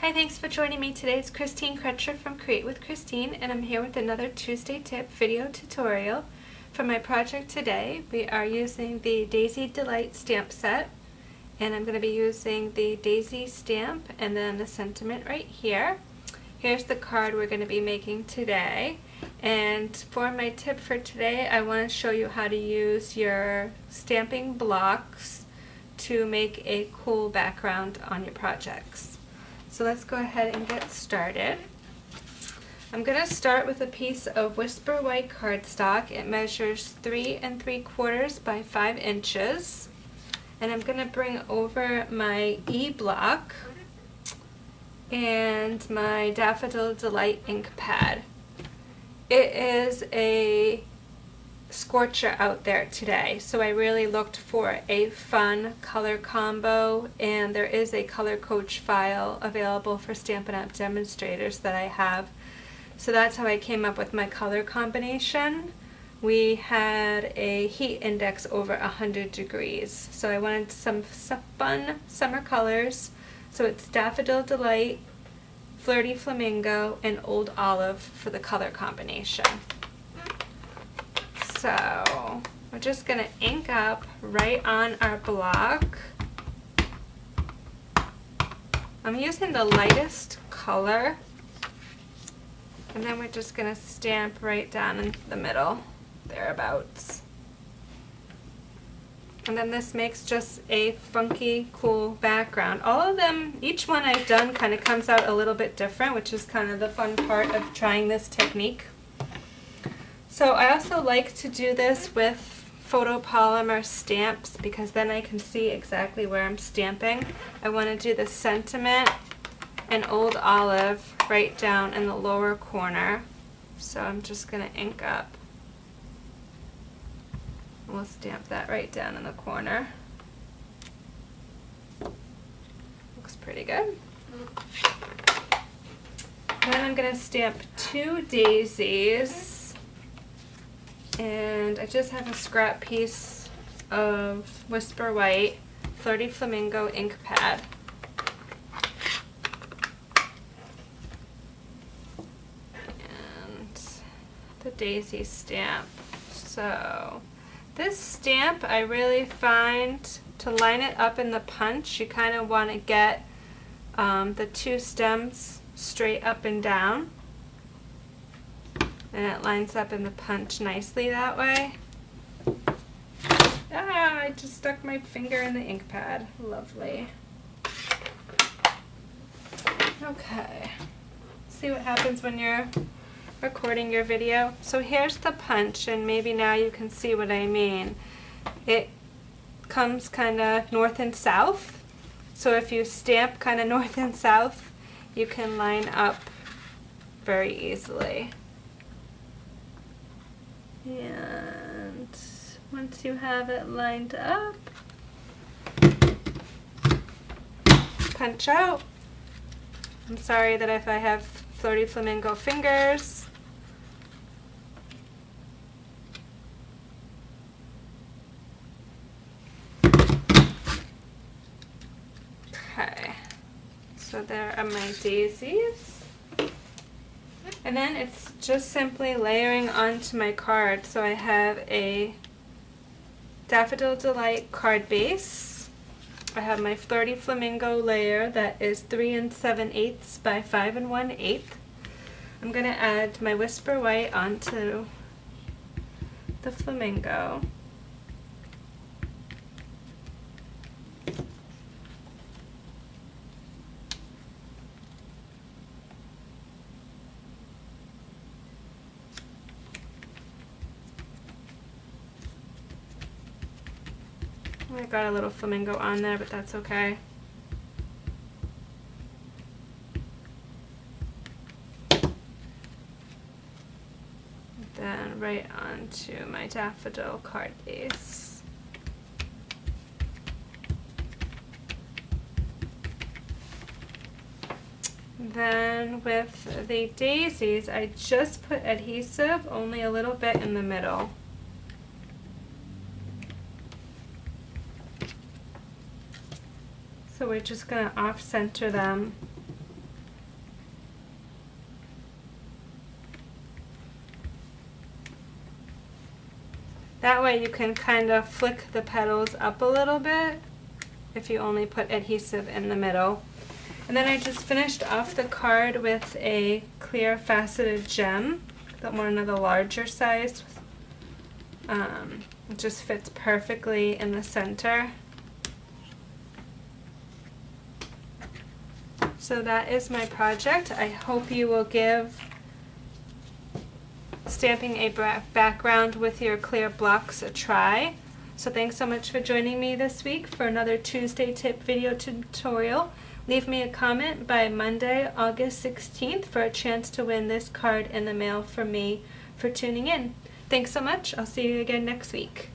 Hi, thanks for joining me today. It's Christine Crutcher from Create with Christine, and I'm here with another Tuesday Tip video tutorial. For my project today, we are using the Daisy Delight stamp set, and I'm going to be using the Daisy stamp and then the sentiment right here. Here's the card we're going to be making today, and for my tip for today, I want to show you how to use your stamping blocks to make a cool background on your projects. So let's go ahead and get started. I'm going to start with a piece of Whisper White cardstock. It measures 3 3/4 by 5 inches. And I'm going to bring over my E-block and my Daffodil Delight ink pad. It is a scorcher out there today, so I really looked for a fun color combo, and there is a Color Coach file available for Stampin' Up! Demonstrators that I have. So that's how I came up with my color combination. We had a heat index over 100 degrees, so I wanted some fun summer colors. So it's Daffodil Delight, Flirty Flamingo, and Old Olive for the color combination. So we're just going to ink up right on our block. I'm using the lightest color, and then we're just going to stamp right down in the middle, thereabouts. And then this makes just a funky, cool background. All of them, each one I've done kind of comes out a little bit different, which is kind of the fun part of trying this technique. So I also like to do this with photopolymer stamps because then I can see exactly where I'm stamping. I want to do the sentiment and Old Olive right down in the lower corner. So I'm just going to ink up. We'll stamp that right down in the corner. Looks pretty good. Then I'm going to stamp 2 daisies. And I just have a scrap piece of Whisper White Flirty Flamingo ink pad. And the daisy stamp. So this stamp I really find to line it up in the punch, you kind of want to get the 2 stems straight up and down. And it lines up in the punch nicely that way. Ah, I just stuck my finger in the ink pad. Lovely. Okay. See what happens when you're recording your video? So here's the punch, and maybe now you can see what I mean. It comes kind of north and south. So if you stamp kind of north and south, you can line up very easily. And once you have it lined up, punch out. I'm sorry that if I have Flirty Flamingo fingers. Okay, so there are my daisies. And then it's just simply layering onto my card. So I have a Daffodil Delight card base. I have my Flirty Flamingo layer that is 3 7/8 by 5 1/8. I'm going to add my Whisper White onto the flamingo. I got a little flamingo on there, but that's okay. Then right onto my daffodil card base. Then with the daisies, I just put adhesive, only a little bit in the middle. So we're just going to off-center them That way you can kind of flick the petals up a little bit if you only put adhesive in the middle. And then I just finished off the card with a clear faceted gem, one of the larger size. It just fits perfectly in the center. So that is my project. I hope you will give stamping a background with your clear blocks a try. So thanks so much for joining me this week for another Tuesday Tip video tutorial. Leave me a comment by Monday, August 16th for a chance to win this card in the mail from me for tuning in. Thanks so much. I'll see you again next week.